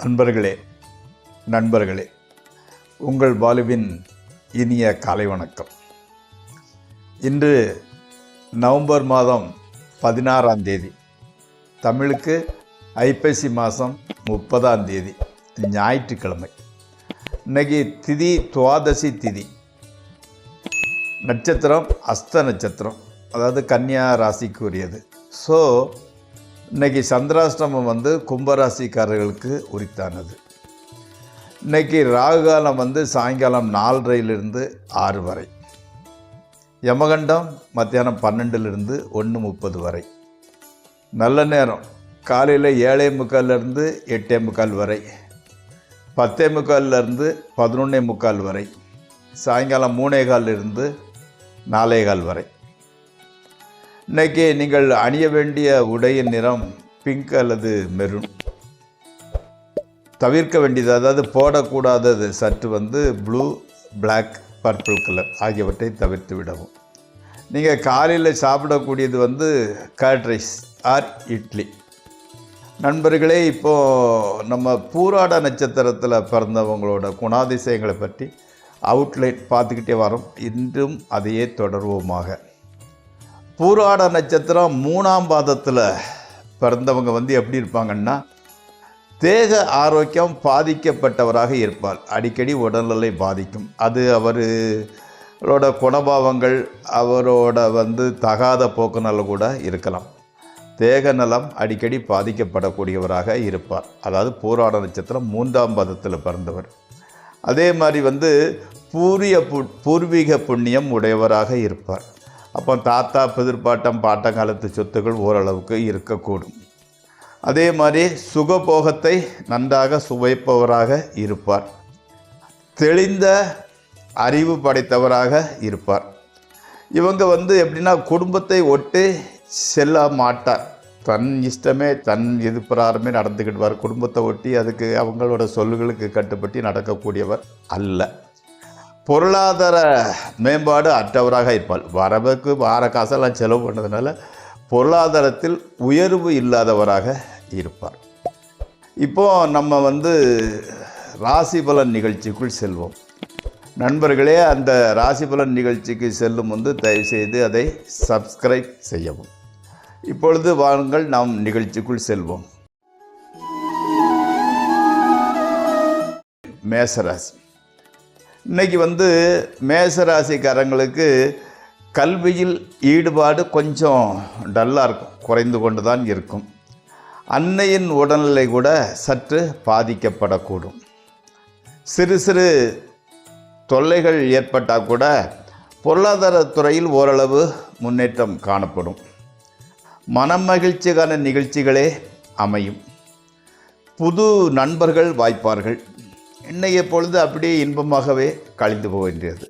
அன்பர்களே, நண்பர்களே, உங்கள் பாலுவின் இனிய காலை வணக்கம். இன்று நவம்பர் மாதம் 16ஆம் தேதி, தமிழுக்கு ஐப்பசி மாதம் 30ஆம் தேதி, ஞாயிற்றுக்கிழமை. இன்னைக்கு திதி துவாதசி திதி, நட்சத்திரம் அஸ்த நட்சத்திரம், அதாவது கன்னியா ராசிக்கு உரியது. ஸோ இன்றைக்கி சந்திராஷ்டமம் கும்பராசிக்காரர்களுக்கு உரித்தானது. இன்றைக்கி ராகுகாலம் சாயங்காலம் 4:30 6 வரை, யமகண்டம் மத்தியானம் 12 1:30 வரை, நல்ல நேரம் காலையில் 7:45 8:45 வரை, 10:45 11:45 வரை, சாயங்காலம் 3:15 4:15 வரை. இன்றைக்கி நீங்கள் அணிய வேண்டிய உடையின் நிறம் பிங்க் அல்லது மெரூன். தவிர்க்க வேண்டியது, அதாவது போடக்கூடாதது சற்று ப்ளூ, பிளாக், பர்பிள் கலர் ஆகியவற்றை தவிர்த்து விடவும். நீங்கள் காலையில் சாப்பிடக்கூடியது கர்ட் ரைஸ் ஆர் இட்லி. நண்பர்களே, இப்போது நம்ம பூராட நட்சத்திரத்தில் பிறந்தவங்களோட குணாதிசயங்களை பற்றி அவுட்லைன் பார்த்துக்கிட்டே வரோம். இன்றும் அதையே தொடர்வோமாக. பூராட நட்சத்திரம் 3ஆம் பாதத்தில் பிறந்தவங்க எப்படி இருப்பாங்கன்னா, தேக ஆரோக்கியம் பாதிக்கப்பட்டவராக இருப்பார். அடிக்கடி உடல்நிலை பாதிக்கும். அது அவரோட குணபாவங்கள், அவரோட தகாத போக்குநல கூட இருக்கலாம். தேக நலம் அடிக்கடி பாதிக்கப்படக்கூடியவராக இருப்பார். அதாவது பூராட நட்சத்திரம் 3ஆம் பாதத்தில் பிறந்தவர். அதே மாதிரி பூர்வீக புண்ணியம் உடையவராக இருப்பார். அப்போ தாத்தா பிதிர்பாட்டம் பாட்டங்காலத்து சொத்துக்கள் ஓரளவுக்கு இருக்கக்கூடும். அதே மாதிரி சுகபோகத்தை நன்றாக சுவைப்பவராக இருப்பார். தெளிந்த அறிவு படைத்தவராக இருப்பார். இவங்க எப்படின்னா, குடும்பத்தை ஒட்டி செல்ல மாட்டார். தன் இஷ்டமே தன் எது பிரகாரமே நடந்துக்கிடுவார். குடும்பத்தை ஒட்டி அதுக்கு அவங்களோட சொல்லுகளுக்கு கட்டுப்பட்டு நடக்கக்கூடியவர் அல்ல. பொருளாதார மேம்பாடு அற்றவராக இருப்பார். வரவுக்கு வார காசெல்லாம் செலவு பண்ணதுனால பொருளாதாரத்தில் உயர்வு இல்லாதவராக இருப்பார். இப்போது நம்ம ராசி பலன் நிகழ்ச்சிக்குள் செல்வோம். நண்பர்களே, அந்த ராசி பலன் நிகழ்ச்சிக்கு செல்லும் தயவுசெய்து அதை சப்ஸ்கிரைப் செய்யவும். இப்பொழுது வாருங்கள், நாம் நிகழ்ச்சிக்குள் செல்வோம். மேசராசி. இன்றைக்கி மேசராசிக்காரங்களுக்கு கல்வியில் ஈடுபாடு கொஞ்சம் டல்லாக இருக்கும், குறைந்து கொண்டு தான் இருக்கும். அன்னையின் உடல்நிலை கூட சற்று பாதிக்கப்படக்கூடும். சிறு சிறு தொல்லைகள் ஏற்பட்டால் கூட பொருளாதாரத்துறையில் ஓரளவு முன்னேற்றம் காணப்படும். மனமகிழ்ச்சிக்கான நிகழ்ச்சிகளே அமையும். புது நண்பர்கள் வாய்ப்பார்கள். இன்றைய பொழுது அப்படியே இன்பமாகவே கழிந்து போகின்றது.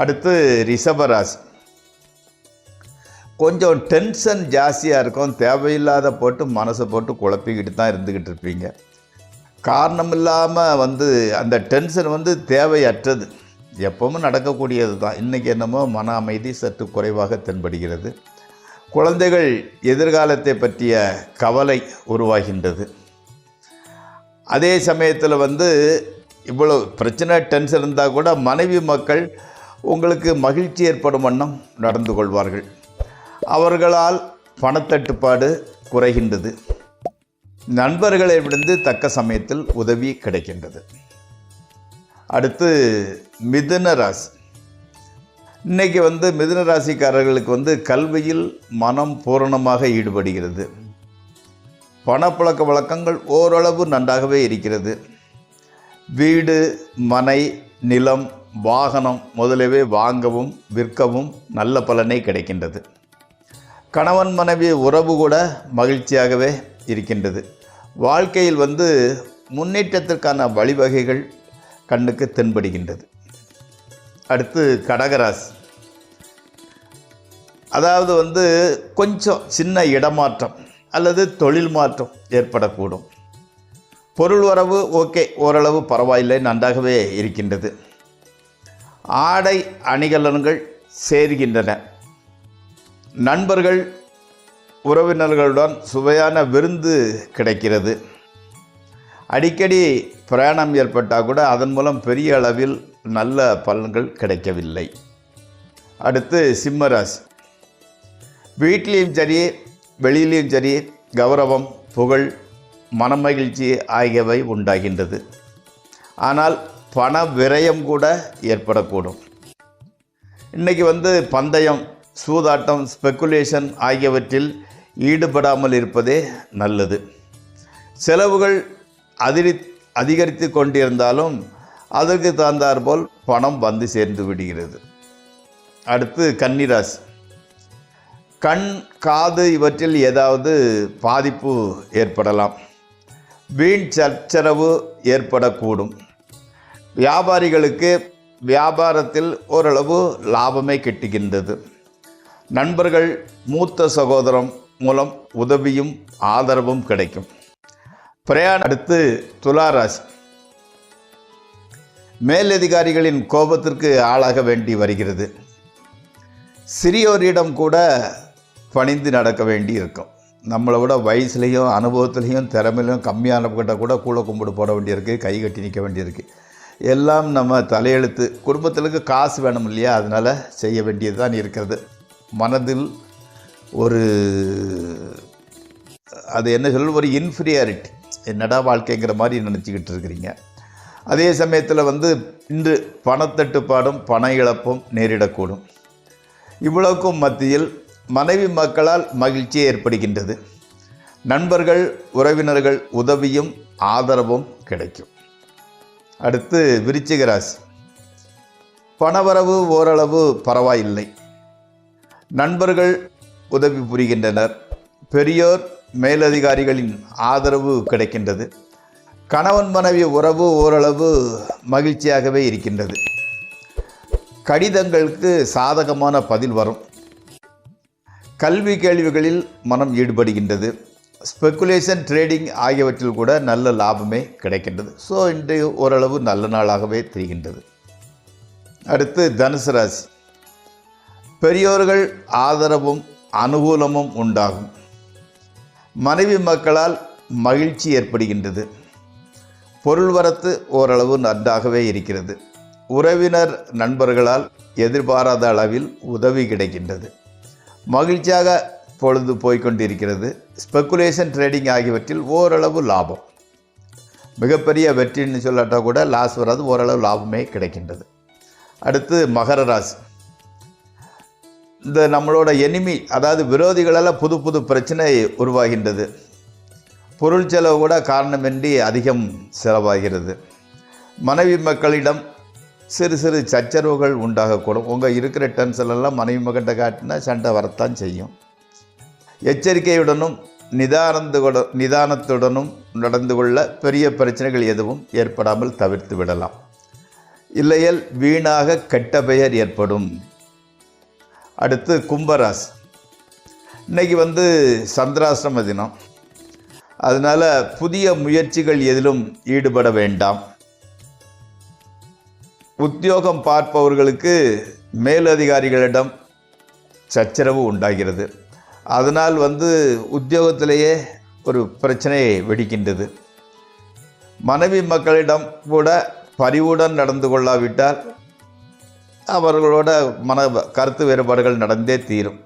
அடுத்து ரிஷபராசி. கொஞ்சம் டென்ஷன் ஜாஸ்தியாக இருக்கும். தேவையில்லாத போட்டு மனசை போட்டு குழப்பிக்கிட்டு தான் இருந்துக்கிட்டு இருப்பீங்க. காரணம் இல்லாமல் அந்த டென்ஷன் தேவையற்றது, எப்பவும் நடக்கக்கூடியது தான். இன்றைக்கி என்னமோ மன அமைதி சற்று குறைவாக தென்படுகிறது. குழந்தைகள் எதிர்காலத்தை பற்றிய கவலை உருவாகின்றது. அதே சமயத்தில் இவ்வளோ பிரச்சனை டென்ஷன் இருந்தால் கூட மனைவி மக்கள் உங்களுக்கு மகிழ்ச்சி ஏற்படும் வண்ணம் நடந்து கொள்வார்கள். அவர்களால் பணத்தட்டுப்பாடு குறைகின்றது. நண்பர்களை விழுந்து தக்க சமயத்தில் உதவி கிடைக்கின்றது. அடுத்து மிதுன ராசி. இன்றைக்கி மிதுன ராசிக்காரர்களுக்கு கல்வியில் மனம் பூரணமாக ஈடுபடுகிறது. பணப்பழக்க வழக்கங்கள் ஓரளவு நன்றாகவே இருக்கிறது. வீடு, மனை, நிலம், வாகனம் முதலவே வாங்கவும் விற்கவும் நல்ல பலனை கிடைக்கின்றது. கணவன் மனைவி உறவு கூட மகிழ்ச்சியாகவே இருக்கின்றது. வாழ்க்கையில் முன்னேற்றத்திற்கான வழிவகைகள் கண்ணுக்கு தென்படுகின்றது. அடுத்து கடகராசி. அதாவது கொஞ்சம் சின்ன இடமாற்றம் அல்லது தொழில் மாற்றம் ஏற்படக்கூடும். பொருள் வரவு ஓகே, ஓரளவு பரவாயில்லை, நன்றாகவே இருக்கின்றது. ஆடை அணிகலன்கள் சேர்கின்றன. நண்பர்கள் உறவினர்களுடன் சுவையான விருந்து கிடைக்கிறது. அடிக்கடி பிரயாணம் ஏற்பட்டால் கூட அதன் மூலம் பெரிய அளவில் நல்ல பலன்கள் கிடைக்கவில்லை. அடுத்து சிம்மராசி. வீட்டிலையும் சரி வெளியிலையும் சரி கௌரவம், புகழ், மனமகிழ்ச்சி ஆகியவை உண்டாகின்றது. ஆனால் பண விரயம் கூட ஏற்படக்கூடும். இன்றைக்கி பந்தயம், சூதாட்டம், ஸ்பெக்குலேஷன் ஆகியவற்றில் ஈடுபடாமல் இருப்பதே நல்லது. செலவுகள் அதிகரித்து கொண்டிருந்தாலும் அதற்கு தகுந்தாற்போல் பணம் வந்து சேர்ந்து விடுகிறது. அடுத்து கன்னிராசி. கண், காது இவற்றில் ஏதாவது பாதிப்பு ஏற்படலாம். வீண் சச்சரவு ஏற்படக்கூடும். வியாபாரிகளுக்கு வியாபாரத்தில் ஓரளவு லாபமே கிட்டுகின்றது. நண்பர்கள், மூத்த சகோதரம் மூலம் உதவியும் ஆதரவும் கிடைக்கும். அடுத்து துளாராசி. மேலதிகாரிகளின் கோபத்திற்கு ஆளாக வேண்டி வருகிறது. சிறியோரிடம் கூட பணிந்து நடக்க வேண்டி இருக்கும். நம்மளை விட வயசுலேயும் அனுபவத்துலேயும் திறமையிலையும் கம்மியானவங்கிட்ட கூட கூழ கும்பிடு போட வேண்டியிருக்கு, கை கட்டி நிற்க வேண்டியிருக்கு. எல்லாம் நம்ம தலையெழுத்து. குடும்பத்திற்கு காசு வேணும் இல்லையா, அதனால் செய்ய வேண்டியது தான் இருக்கிறது. மனதில் ஒரு அது என்ன சொல்ல, ஒரு இன்ஃபீரியாரிட்டி, என்னடா வாழ்க்கைங்கிற மாதிரி நினச்சிக்கிட்டு இருக்கிறீங்க. அதே சமயத்தில் இன்று பணத்தட்டுப்பாடும் பண இழப்பும் நேரிடக்கூடும். இவ்வளவுக்கும் மத்தியில் மனைவி மக்களால் மகிழ்ச்சி ஏற்படுகின்றது. நண்பர்கள், உறவினர்கள் உதவியும் ஆதரவும் கிடைக்கும். அடுத்து விருச்சிக ராசி. பணவரவு ஓரளவு பரவாயில்லை. நண்பர்கள் உதவி புரிகின்றனர். பெரியோர், மேலதிகாரிகளின் ஆதரவு கிடைக்கின்றது. கணவன் மனைவி உறவு ஓரளவு மகிழ்ச்சியாகவே இருக்கின்றது. கடிதங்களுக்கு சாதகமான பதில் வரும். கல்வி கேள்விகளில் மனம் ஈடுபடுகின்றது. ஸ்பெக்குலேஷன், ட்ரேடிங் ஆகியவற்றில் கூட நல்ல லாபமே கிடைக்கின்றது. ஸோ இன்று ஓரளவு நல்ல நாளாகவே தெரிகின்றது. அடுத்து தனுசு ராசி. பெரியோர்கள் ஆதரவும் அனுகூலமும் உண்டாகும். மனைவி மக்களால் மகிழ்ச்சி ஏற்படுகின்றது. பொருள் வரத்து ஓரளவு நன்றாகவே இருக்கிறது. உறவினர், நண்பர்களால் எதிர்பாராத அளவில் உதவி கிடைக்கின்றது. மகிழ்ச்சியாக பொழுது போய்கொண்டிருக்கிறது. ஸ்பெக்குலேஷன், ட்ரேடிங் ஆகியவற்றில் ஓரளவு லாபம். மிகப்பெரிய வெற்றின்னு சொல்லாட்டால் கூட லாஸ் வராது, ஓரளவு லாபமே கிடைக்கின்றது. அடுத்து மகர ராசி. இந்த நம்மளோட எனிமி, அதாவது விரோதிகளால் புது புது பிரச்சனை உருவாகின்றது. பொருள் செலவு கூட காரணமின்றி அதிகம் செலவாகிறது. மனைவி மக்களிடம் சிறு சிறு சச்சரவுகள் உண்டாகக்கூடும். உங்கள் இருக்கிற டென்ஷன்லாம் மனைவி மகன்கிட்ட காட்டினா சண்டை வரத்தான் செய்யும். எச்சரிக்கையுடனும் நிதானத்துடனும் நடந்து கொள்ள பெரிய பிரச்சனைகள் எதுவும் ஏற்படாமல் தவிர்த்து விடலாம். இல்லையேல் வீணாக கெட்ட பெயர் ஏற்படும். அடுத்து கும்பராசி. இன்றைக்கி சந்திராஷ்டம தினம். அதனால் புதிய முயற்சிகள் எதிலும் ஈடுபட வேண்டாம். உத்தியோகம் பார்ப்பவர்களுக்கு மேலதிகாரிகளிடம் சச்சரவு உண்டாகிறது. அதனால் உத்தியோகத்திலேயே ஒரு பிரச்சனை வெடிக்கின்றது. மனைவி மக்களிடம் கூட பரிவுடன் நடந்து கொள்ளாவிட்டால் அவர்களோட கருத்து வேறுபாடுகள் நடந்தே தீரும்.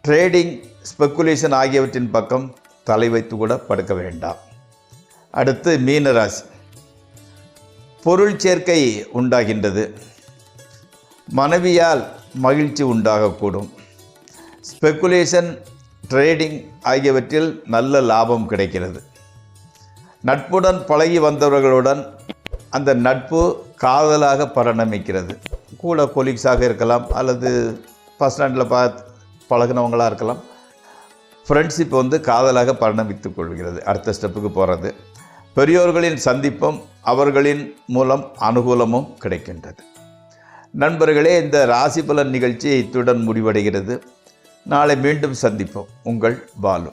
ட்ரேடிங், ஸ்பெக்குலேஷன் ஆகியவற்றின் பக்கம் தலை வைத்து கூட படுக்க வேண்டாம். அடுத்து மீனராசி. பொருள் சேர்க்கை உண்டாகின்றது. மனைவியால் மகிழ்ச்சி உண்டாகக்கூடும். ஸ்பெக்குலேஷன், ட்ரேடிங் ஆகியவற்றில் நல்ல லாபம் கிடைக்கிறது. நட்புடன் பழகி வந்தவர்களுடன் அந்த நட்பு காதலாக பரிணமிக்கிறது. கூட கொலீக்ஸாக இருக்கலாம், அல்லது ஃபஸ்ட் ஸ்டாண்டில் பழகினவங்களாக இருக்கலாம். ஃப்ரெண்ட்ஷிப் காதலாக பரிணமித்துக் கொள்கிறது. அடுத்த ஸ்டெப்புக்கு போகிறது. பெரியோர்களின் சந்திப்பும் அவர்களின் மூலம் அனுகூலமும் கிடைக்கின்றது. நண்பர்களே, இந்த ராசி பலன் நிகழ்ச்சி இத்துடன் முடிவடைகிறது. நாளை மீண்டும் சந்திப்போம். உங்கள் பாலு.